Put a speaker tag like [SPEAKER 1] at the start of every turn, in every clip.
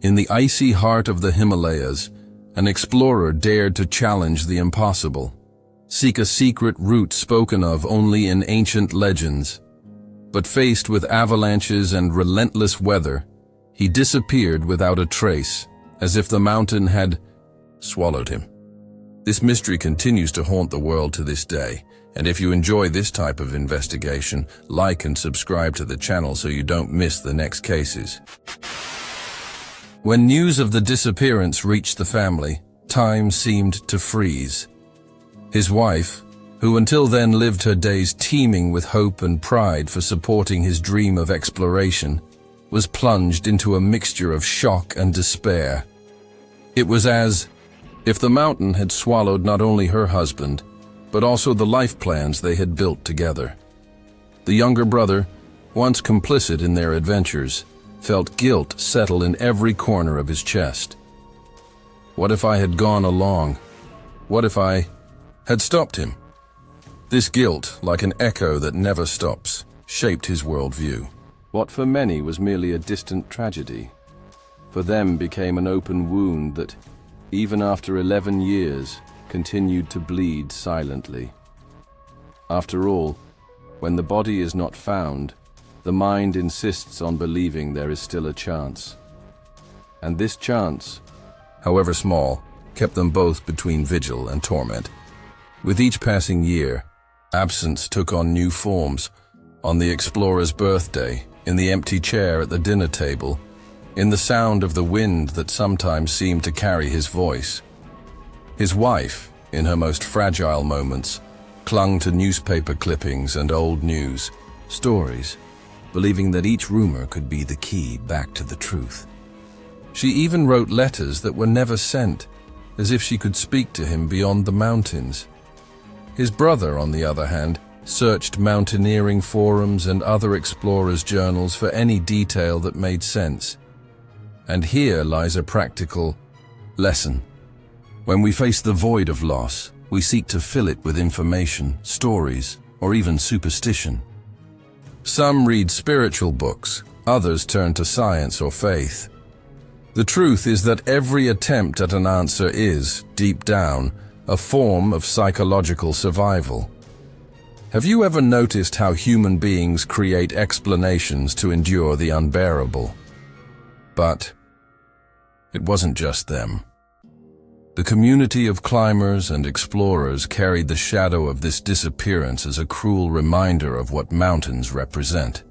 [SPEAKER 1] In the icy heart of the Himalayas, an explorer dared to challenge the impossible, seek a secret route spoken of only in ancient legends. But faced with avalanches and relentless weather, he disappeared without a trace, as if the mountain had swallowed him. This mystery continues to haunt the world to this day, and if you enjoy this type of investigation, like and subscribe to the channel so you don't miss the next cases. When news of the disappearance reached the family, time seemed to freeze. His wife, who until then lived her days teeming with hope and pride for supporting his dream of exploration, was plunged into a mixture of shock and despair. It was as if the mountain had swallowed not only her husband, but also the life plans they had built together. The younger brother, once complicit in their adventures, felt guilt settle in every corner of his chest. What if I had gone along? What if I had stopped him? This guilt, like an echo that never stops, shaped his worldview. What for many was merely a distant tragedy, for them became an open wound that, even after 11 years, continued to bleed silently. After all, when the body is not found, the mind insists on believing there is still a chance. And this chance, however small, kept them both between vigil and torment. With each passing year, absence took on new forms. On the explorer's birthday, in the empty chair at the dinner table, in the sound of the wind that sometimes seemed to carry his voice. His wife, in her most fragile moments, clung to newspaper clippings and old news, stories, believing that each rumor could be the key back to the truth. She even wrote letters that were never sent, as if she could speak to him beyond the mountains. His brother, on the other hand, searched mountaineering forums and other explorers' journals for any detail that made sense. And here lies a practical lesson. When we face the void of loss, we seek to fill it with information, stories, or even superstition. Some read spiritual books, others turn to science or faith. The truth is that every attempt at an answer is, deep down, a form of psychological survival. Have you ever noticed how human beings create explanations to endure the unbearable? But it wasn't just them. The community of climbers and explorers carried the shadow of this disappearance as a cruel reminder of what mountains represent: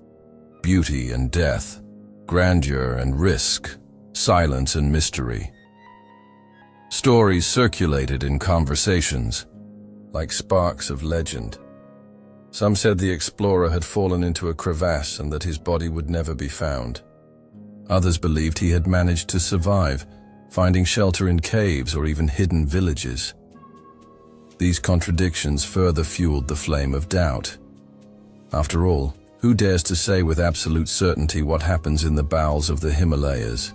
[SPEAKER 1] beauty and death, grandeur and risk, silence and mystery. Stories circulated in conversations, like sparks of legend. Some said the explorer had fallen into a crevasse and that his body would never be found. Others believed he had managed to survive, finding shelter in caves or even hidden villages. These contradictions further fueled the flame of doubt. After all, who dares to say with absolute certainty what happens in the bowels of the Himalayas?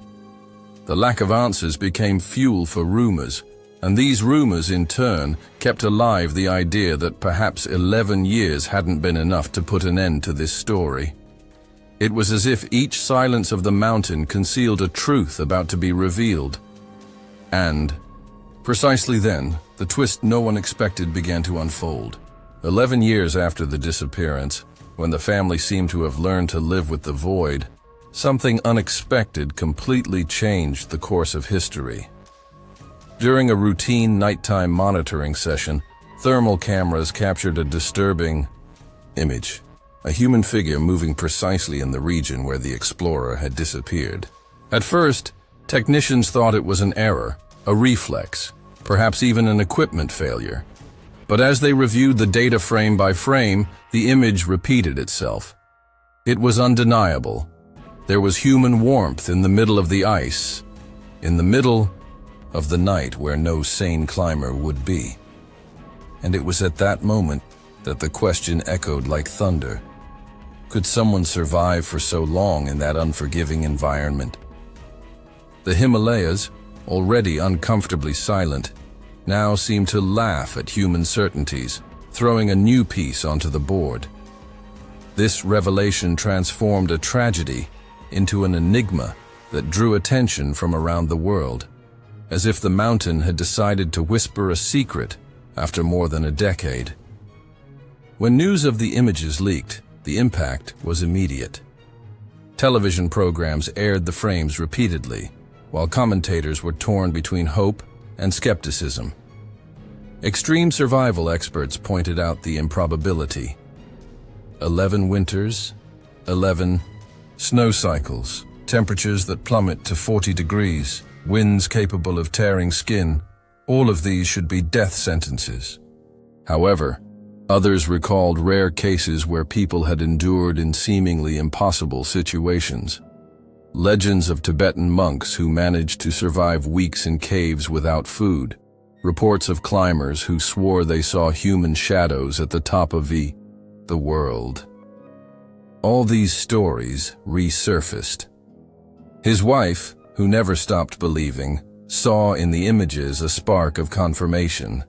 [SPEAKER 1] The lack of answers became fuel for rumors, and these rumors in turn kept alive the idea that perhaps 11 years hadn't been enough to put an end to this story. It was as if each silence of the mountain concealed a truth about to be revealed. And, precisely then, the twist no one expected began to unfold. 11 years after the disappearance, when the family seemed to have learned to live with the void, something unexpected completely changed the course of history. During a routine nighttime monitoring session, thermal cameras captured a disturbing image: a human figure moving precisely in the region where the explorer had disappeared. At first, technicians thought it was an error, a reflex, perhaps even an equipment failure. But as they reviewed the data frame by frame, the image repeated itself. It was undeniable. There was human warmth in the middle of the ice, in the middle of the night where no sane climber would be. And it was at that moment that the question echoed like thunder. Could someone survive for so long in that unforgiving environment? The Himalayas, already uncomfortably silent, now seemed to laugh at human certainties, throwing a new piece onto the board. This revelation transformed a tragedy into an enigma that drew attention from around the world, as if the mountain had decided to whisper a secret after more than a decade. When news of the images leaked, the impact was immediate. Television programs aired the frames repeatedly, while commentators were torn between hope and skepticism. Extreme survival experts pointed out the improbability. 11 winters, 11 snow cycles, temperatures that plummet to 40 degrees, winds capable of tearing skin, all of these should be death sentences. However, others recalled rare cases where people had endured in seemingly impossible situations. Legends of Tibetan monks who managed to survive weeks in caves without food. Reports of climbers who swore they saw human shadows at the top of the world. All these stories resurfaced. His wife, who never stopped believing, saw in the images a spark of confirmation.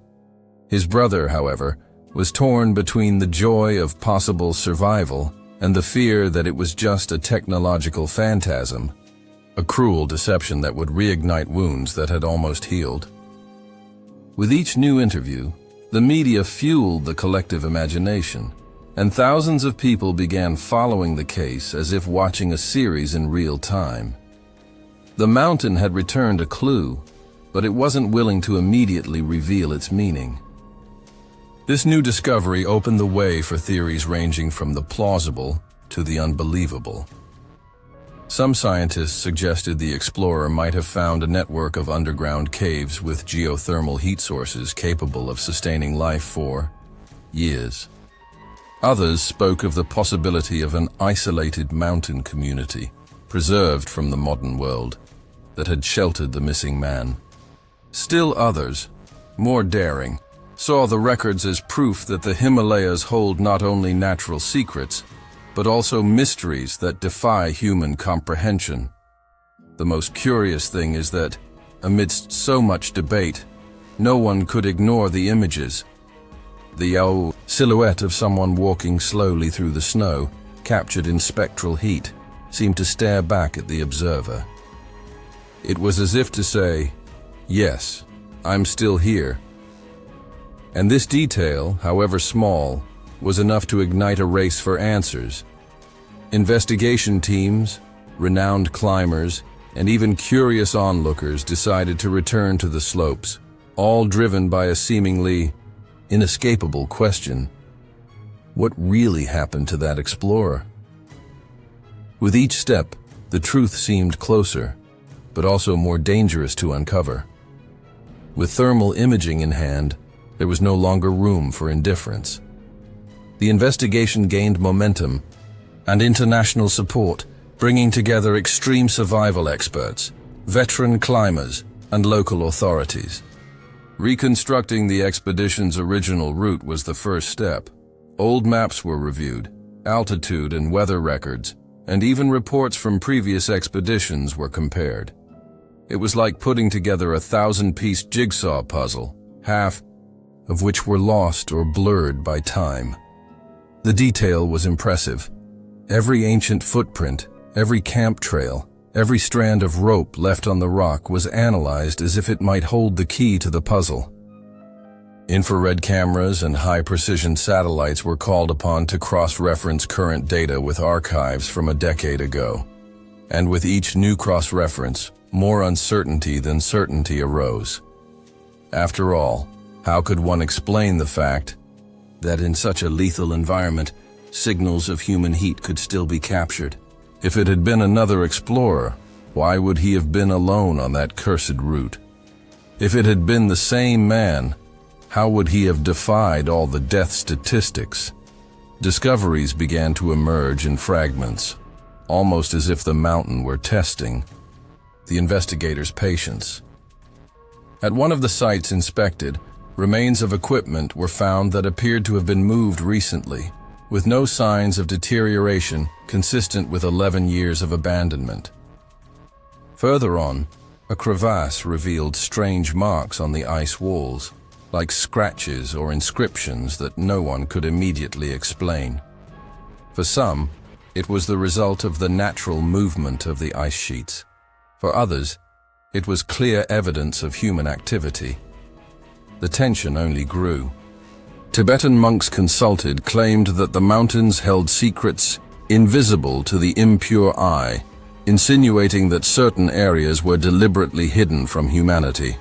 [SPEAKER 1] His brother, however, was torn between the joy of possible survival and the fear that it was just a technological phantasm, a cruel deception that would reignite wounds that had almost healed. With each new interview, the media fueled the collective imagination, and thousands of people began following the case as if watching a series in real time. The mountain had returned a clue, but it wasn't willing to immediately reveal its meaning. This new discovery opened the way for theories ranging from the plausible to the unbelievable. Some scientists suggested the explorer might have found a network of underground caves with geothermal heat sources capable of sustaining life for years. Others spoke of the possibility of an isolated mountain community, preserved from the modern world, that had sheltered the missing man. Still others, more daring, saw the records as proof that the Himalayas hold not only natural secrets, but also mysteries that defy human comprehension. The most curious thing is that, amidst so much debate, no one could ignore the images. The silhouette of someone walking slowly through the snow, captured in spectral heat, seemed to stare back at the observer. It was as if to say, "Yes, I'm still here." And this detail, however small, was enough to ignite a race for answers. Investigation teams, renowned climbers, and even curious onlookers decided to return to the slopes, all driven by a seemingly inescapable question: what really happened to that explorer? With each step, the truth seemed closer, but also more dangerous to uncover. With thermal imaging in hand, there was no longer room for indifference. The investigation gained momentum and international support, bringing together extreme survival experts, veteran climbers, and local authorities. Reconstructing the expedition's original route was the first step. Old maps were reviewed, altitude and weather records, and even reports from previous expeditions were compared. It was like putting together a 1,000-piece jigsaw puzzle, half of which were lost or blurred by time. The detail was impressive. Every ancient footprint, every camp trail, every strand of rope left on the rock was analyzed as if it might hold the key to the puzzle. Infrared cameras and high-precision satellites were called upon to cross-reference current data with archives from a decade ago. And with each new cross-reference, more uncertainty than certainty arose. After all, how could one explain the fact that in such a lethal environment, signals of human heat could still be captured? If it had been another explorer, why would he have been alone on that cursed route? If it had been the same man, how would he have defied all the death statistics? Discoveries began to emerge in fragments, almost as if the mountain were testing the investigators' patience. At one of the sites inspected, remains of equipment were found that appeared to have been moved recently, with no signs of deterioration consistent with 11 years of abandonment. Further on, a crevasse revealed strange marks on the ice walls, like scratches or inscriptions that no one could immediately explain. For some, it was the result of the natural movement of the ice sheets. For others, it was clear evidence of human activity. The tension only grew. Tibetan monks consulted claimed that the mountains held secrets invisible to the impure eye, insinuating that certain areas were deliberately hidden from humanity.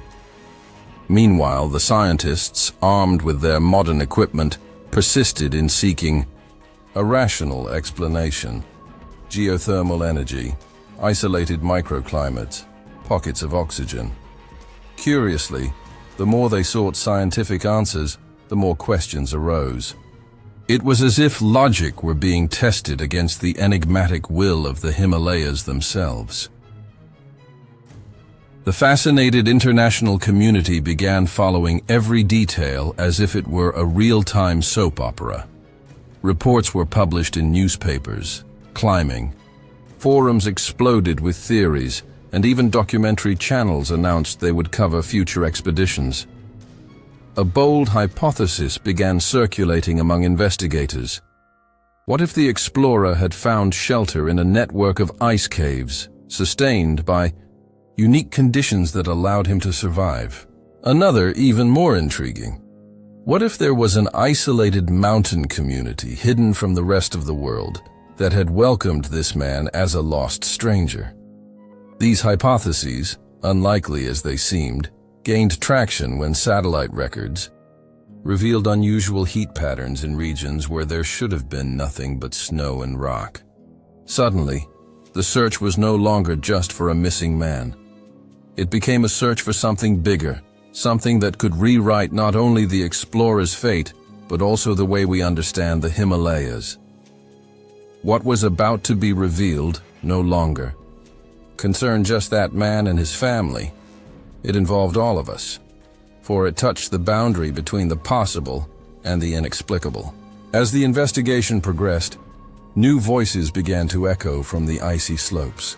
[SPEAKER 1] Meanwhile, the scientists, armed with their modern equipment, persisted in seeking a rational explanation. Geothermal energy, isolated microclimates, pockets of oxygen. Curiously, the more they sought scientific answers, the more questions arose. It was as if logic were being tested against the enigmatic will of the Himalayas themselves. The fascinated international community began following every detail as if it were a real-time soap opera. Reports were published in newspapers, climbing. Forums exploded with theories, and even documentary channels announced they would cover future expeditions. A bold hypothesis began circulating among investigators. What if the explorer had found shelter in a network of ice caves, sustained by unique conditions that allowed him to survive? Another, even more intriguing. What if there was an isolated mountain community hidden from the rest of the world that had welcomed this man as a lost stranger? These hypotheses, unlikely as they seemed, gained traction when satellite records revealed unusual heat patterns in regions where there should have been nothing but snow and rock. Suddenly, the search was no longer just for a missing man. It became a search for something bigger, something that could rewrite not only the explorer's fate, but also the way we understand the Himalayas. What was about to be revealed no longer concerned just that man and his family. It involved all of us, for it touched the boundary between the possible and the inexplicable. As the investigation progressed, new voices began to echo from the icy slopes.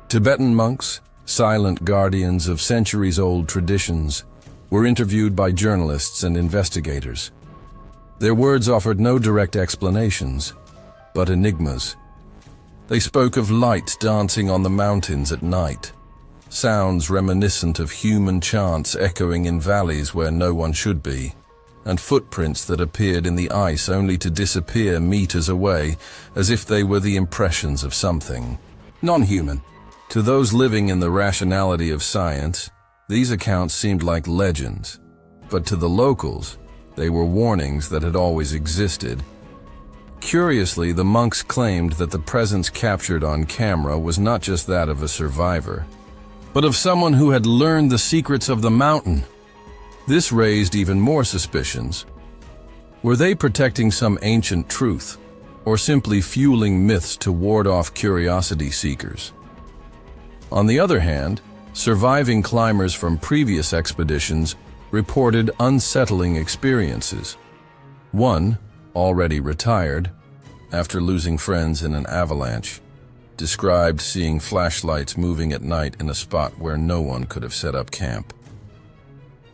[SPEAKER 1] Tibetan monks, silent guardians of centuries-old traditions, were interviewed by journalists and investigators. Their words offered no direct explanations, but enigmas. They spoke of light dancing on the mountains at night, sounds reminiscent of human chants echoing in valleys where no one should be, and footprints that appeared in the ice only to disappear meters away, as if they were the impressions of something non-human. To those living in the rationality of science, these accounts seemed like legends, but to the locals, they were warnings that had always existed. Curiously, the monks claimed that the presence captured on camera was not just that of a survivor, but of someone who had learned the secrets of the mountain. This raised even more suspicions. Were they protecting some ancient truth, or simply fueling myths to ward off curiosity seekers? On the other hand, surviving climbers from previous expeditions reported unsettling experiences. One, already retired, after losing friends in an avalanche, described seeing flashlights moving at night in a spot where no one could have set up camp.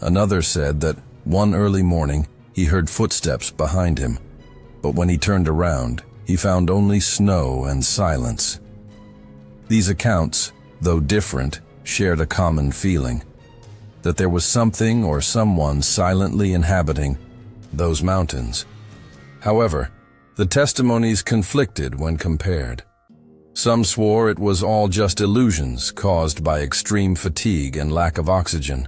[SPEAKER 1] Another said that one early morning he heard footsteps behind him, but when he turned around, he found only snow and silence. These accounts, though different, shared a common feeling, that there was something or someone silently inhabiting those mountains. However, the testimonies conflicted when compared. Some swore it was all just illusions caused by extreme fatigue and lack of oxygen.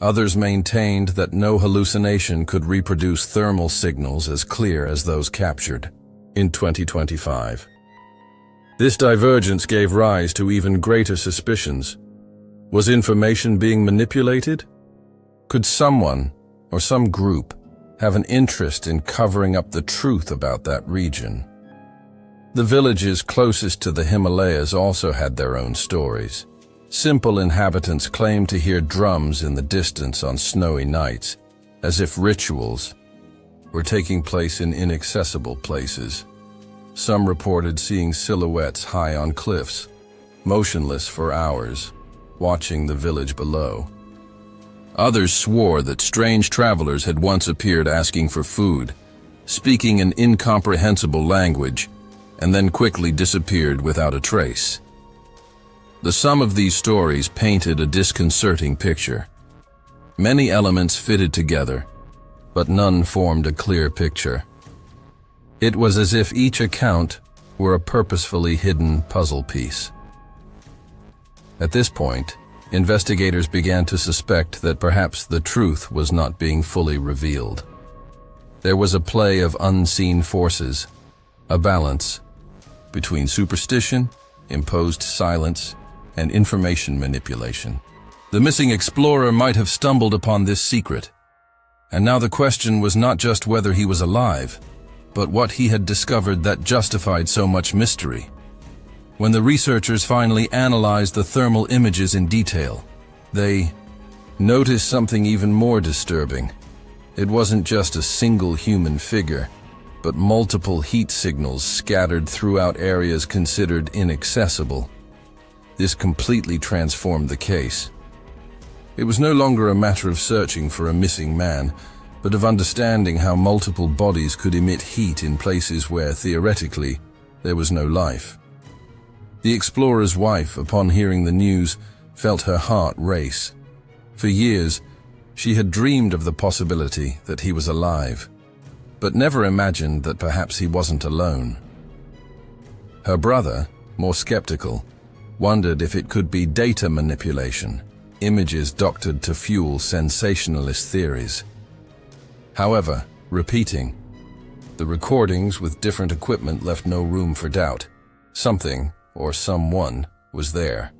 [SPEAKER 1] Others maintained that no hallucination could reproduce thermal signals as clear as those captured in 2025. This divergence gave rise to even greater suspicions. Was information being manipulated? Could someone, or some group, have an interest in covering up the truth about that region? The villages closest to the Himalayas also had their own stories. Simple inhabitants claimed to hear drums in the distance on snowy nights, as if rituals were taking place in inaccessible places. Some reported seeing silhouettes high on cliffs, motionless for hours, watching the village below. Others swore that strange travelers had once appeared asking for food, speaking an incomprehensible language, and then quickly disappeared without a trace. The sum of these stories painted a disconcerting picture. Many elements fitted together, but none formed a clear picture. It was as if each account were a purposefully hidden puzzle piece. At this point, investigators began to suspect that perhaps the truth was not being fully revealed. There was a play of unseen forces, a balance between superstition, imposed silence, and information manipulation. The missing explorer might have stumbled upon this secret, and now the question was not just whether he was alive, but what he had discovered that justified so much mystery. When the researchers finally analyzed the thermal images in detail, they noticed something even more disturbing. It wasn't just a single human figure, but multiple heat signals scattered throughout areas considered inaccessible. This completely transformed the case. It was no longer a matter of searching for a missing man, but of understanding how multiple bodies could emit heat in places where, theoretically, there was no life. The explorer's wife, upon hearing the news, felt her heart race. For years, she had dreamed of the possibility that he was alive, but never imagined that perhaps he wasn't alone. Her brother, more skeptical, wondered if it could be data manipulation, images doctored to fuel sensationalist theories. However, repeating the recordings with different equipment left no room for doubt. Something, or someone, was there.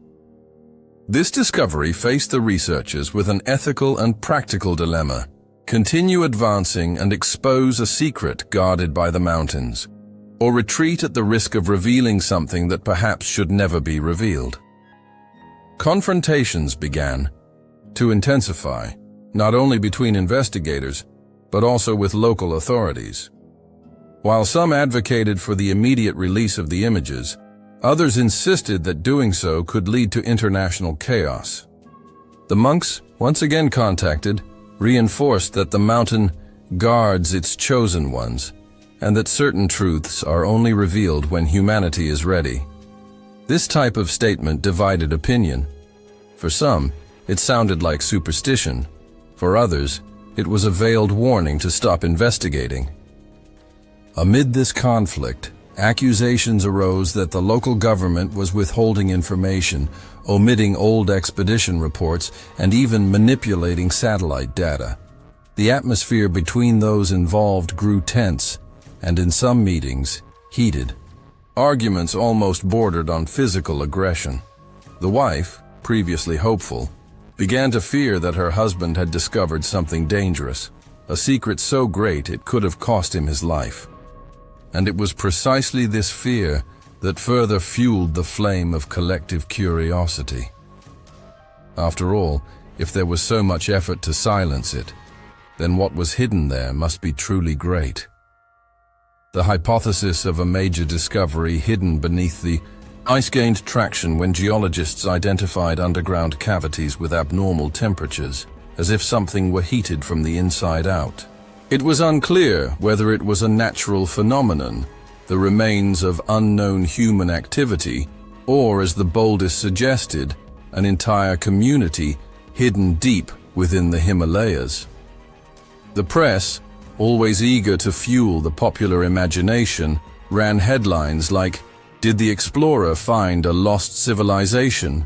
[SPEAKER 1] This discovery faced the researchers with an ethical and practical dilemma: continue advancing and expose a secret guarded by the mountains, or retreat at the risk of revealing something that perhaps should never be revealed. Confrontations began to intensify, not only between investigators, but also with local authorities. While some advocated for the immediate release of the images, others insisted that doing so could lead to international chaos. The monks, once again contacted, reinforced that the mountain guards its chosen ones, and that certain truths are only revealed when humanity is ready. This type of statement divided opinion. For some, it sounded like superstition. For others, it was a veiled warning to stop investigating. Amid this conflict, accusations arose that the local government was withholding information, omitting old expedition reports, and even manipulating satellite data. The atmosphere between those involved grew tense, and in some meetings, heated. Arguments almost bordered on physical aggression. The wife, previously hopeful, began to fear that her husband had discovered something dangerous, a secret so great it could have cost him his life. And it was precisely this fear that further fueled the flame of collective curiosity. After all, if there was so much effort to silence it, then what was hidden there must be truly great. The hypothesis of a major discovery hidden beneath the ice gained traction when geologists identified underground cavities with abnormal temperatures, as if something were heated from the inside out. It was unclear whether it was a natural phenomenon, the remains of unknown human activity, or, as the boldest suggested, an entire community hidden deep within the Himalayas. The press, always eager to fuel the popular imagination, ran headlines like, "Did the explorer find a lost civilization?"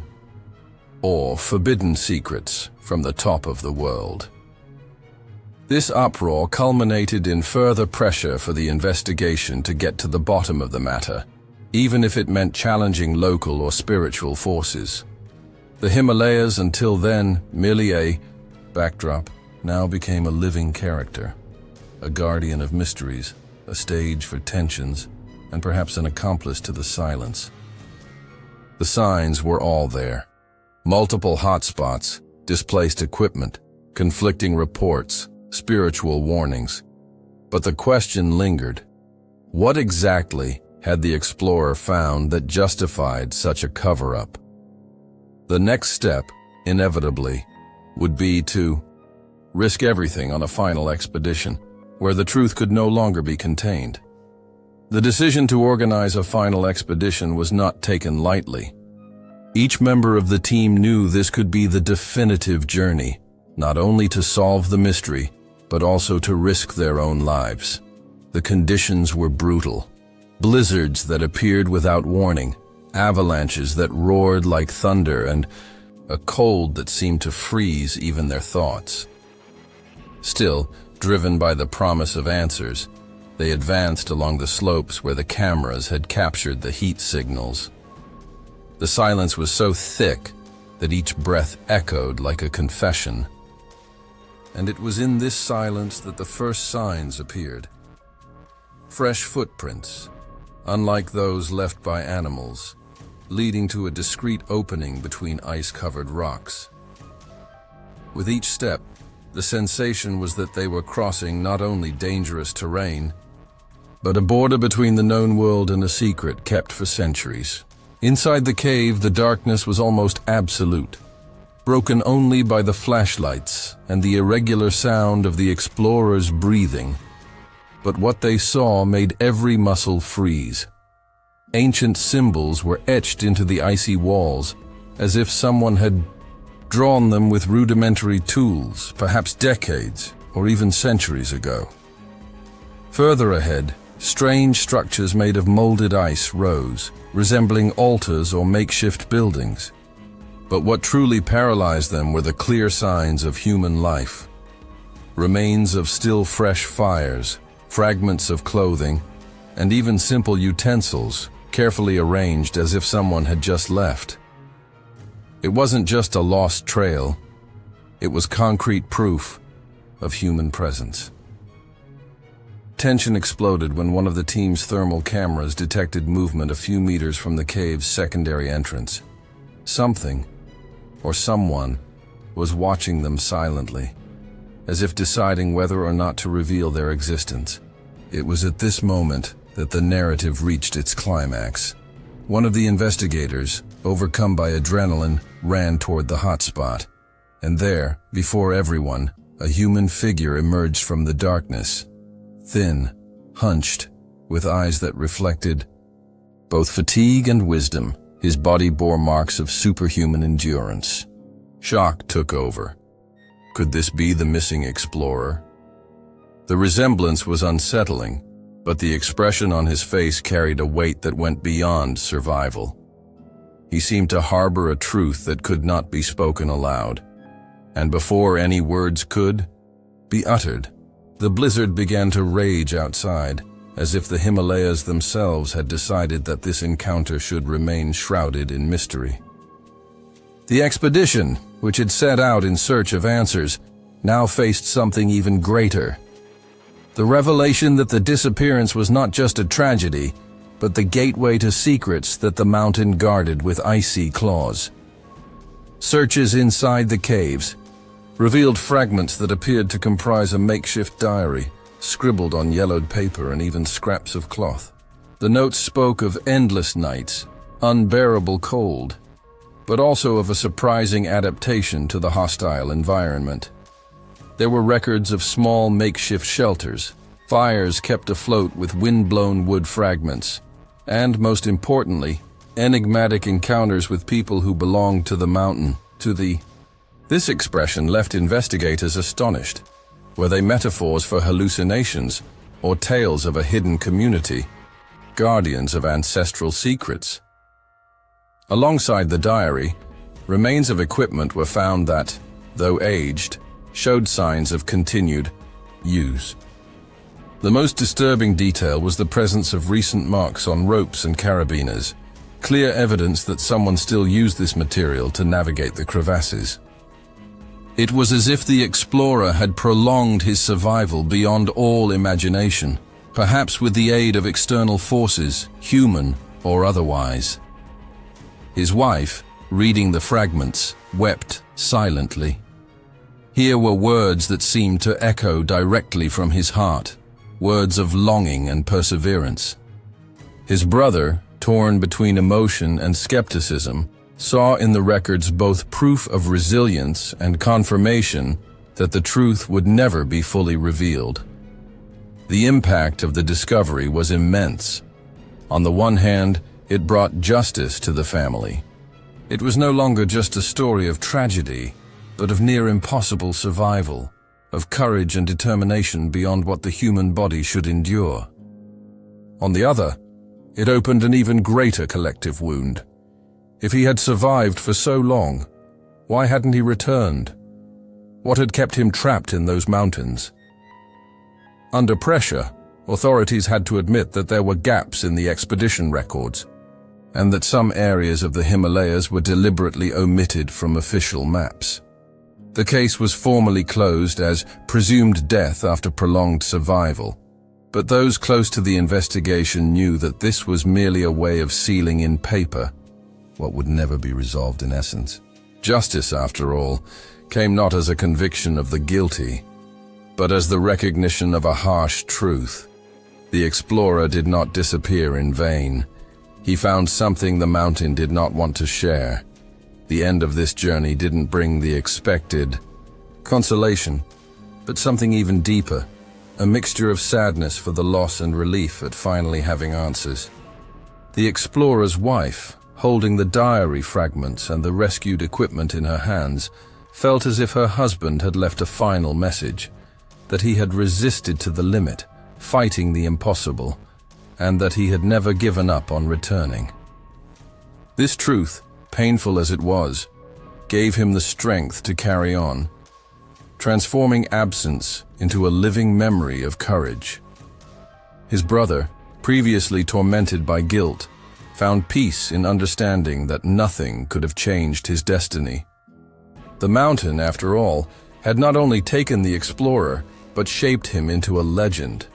[SPEAKER 1] or "Forbidden secrets from the top of the world." This uproar culminated in further pressure for the investigation to get to the bottom of the matter, even if it meant challenging local or spiritual forces. The Himalayas, until then merely a backdrop, now became a living character, a guardian of mysteries, a stage for tensions, and perhaps an accomplice to the silence. The signs were all there. Multiple hotspots, displaced equipment, conflicting reports, spiritual warnings. But the question lingered. What exactly had the explorer found that justified such a cover-up? The next step, inevitably, would be to risk everything on a final expedition, where the truth could no longer be contained. The decision to organize a final expedition was not taken lightly. Each member of the team knew this could be the definitive journey, not only to solve the mystery, but also to risk their own lives. The conditions were brutal. Blizzards that appeared without warning, avalanches that roared like thunder, and a cold that seemed to freeze even their thoughts. Still, driven by the promise of answers, they advanced along the slopes where the cameras had captured the heat signals. The silence was so thick that each breath echoed like a confession. And it was in this silence that the first signs appeared. Fresh footprints, unlike those left by animals, leading to a discreet opening between ice-covered rocks. With each step, the sensation was that they were crossing not only dangerous terrain, but a border between the known world and a secret kept for centuries. Inside the cave, the darkness was almost absolute, broken only by the flashlights and the irregular sound of the explorers' breathing. But what they saw made every muscle freeze. Ancient symbols were etched into the icy walls, as if someone had drawn them with rudimentary tools, perhaps decades or even centuries ago. Further ahead, strange structures made of molded ice rose, resembling altars or makeshift buildings. But what truly paralyzed them were the clear signs of human life. Remains of still fresh fires, fragments of clothing, and even simple utensils, carefully arranged as if someone had just left. It wasn't just a lost trail, it was concrete proof of human presence. Tension exploded when one of the team's thermal cameras detected movement a few meters from the cave's secondary entrance. Something, or someone, was watching them silently, as if deciding whether or not to reveal their existence. It was at this moment that the narrative reached its climax. One of the investigators, overcome by adrenaline, ran toward the hotspot. And there, before everyone, a human figure emerged from the darkness. Thin, hunched, with eyes that reflected both fatigue and wisdom, his body bore marks of superhuman endurance. Shock took over. Could this be the missing explorer? The resemblance was unsettling, but the expression on his face carried a weight that went beyond survival. He seemed to harbor a truth that could not be spoken aloud. And before any words could be uttered, the blizzard began to rage outside, as if the Himalayas themselves had decided that this encounter should remain shrouded in mystery. The expedition, which had set out in search of answers, now faced something even greater. The revelation that the disappearance was not just a tragedy, but the gateway to secrets that the mountain guarded with icy claws. Searches inside the caves revealed fragments that appeared to comprise a makeshift diary, scribbled on yellowed paper and even scraps of cloth. The notes spoke of endless nights, unbearable cold, but also of a surprising adaptation to the hostile environment. There were records of small makeshift shelters, fires kept afloat with wind-blown wood fragments, and, most importantly, enigmatic encounters with people who belonged to the mountain, This expression left investigators astonished. Were they metaphors for hallucinations or tales of a hidden community, guardians of ancestral secrets? Alongside the diary, remains of equipment were found that, though aged, showed signs of continued use. The most disturbing detail was the presence of recent marks on ropes and carabiners, clear evidence that someone still used this material to navigate the crevasses. It was as if the explorer had prolonged his survival beyond all imagination, perhaps with the aid of external forces, human or otherwise. His wife, reading the fragments, wept silently. Here were words that seemed to echo directly from his heart, words of longing and perseverance. His brother, torn between emotion and skepticism, saw in the records both proof of resilience and confirmation that the truth would never be fully revealed. The impact of the discovery was immense. On the one hand, it brought justice to the family. It was no longer just a story of tragedy, but of near impossible survival, of courage and determination beyond what the human body should endure. On the other, it opened an even greater collective wound. If he had survived for so long, why hadn't he returned? What had kept him trapped in those mountains? Under pressure, authorities had to admit that there were gaps in the expedition records, and that some areas of the Himalayas were deliberately omitted from official maps. The case was formally closed as presumed death after prolonged survival, but those close to the investigation knew that this was merely a way of sealing in paper what would never be resolved in essence. Justice, after all, came not as a conviction of the guilty, but as the recognition of a harsh truth. The explorer did not disappear in vain. He found something the mountain did not want to share. The end of this journey didn't bring the expected consolation, but something even deeper, a mixture of sadness for the loss and relief at finally having answers. The explorer's wife, holding the diary fragments and the rescued equipment in her hands, felt as if her husband had left a final message, that he had resisted to the limit, fighting the impossible, and that he had never given up on returning. This truth, painful as it was, gave him the strength to carry on, transforming absence into a living memory of courage. His brother, previously tormented by guilt, found peace in understanding that nothing could have changed his destiny. The mountain, after all, had not only taken the explorer, but shaped him into a legend.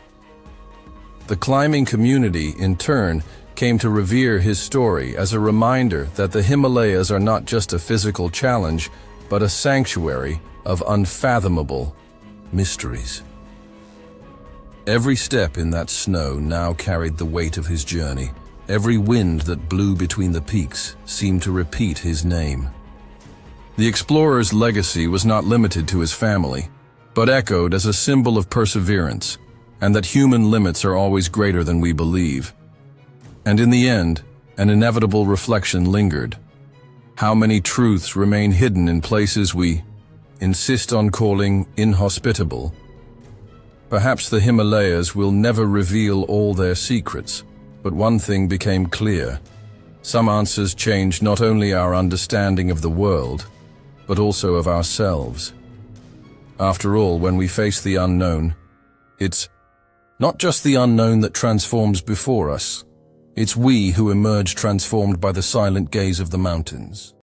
[SPEAKER 1] The climbing community, in turn, came to revere his story as a reminder that the Himalayas are not just a physical challenge, but a sanctuary of unfathomable mysteries. Every step in that snow now carried the weight of his journey. Every wind that blew between the peaks seemed to repeat his name. The explorer's legacy was not limited to his family, but echoed as a symbol of perseverance, and that human limits are always greater than we believe. And in the end, an inevitable reflection lingered. How many truths remain hidden in places we insist on calling inhospitable? Perhaps the Himalayas will never reveal all their secrets, but one thing became clear. Some answers changed not only our understanding of the world, but also of ourselves. After all, when we face the unknown, it's not just the unknown that transforms before us. It's we who emerge transformed by the silent gaze of the mountains.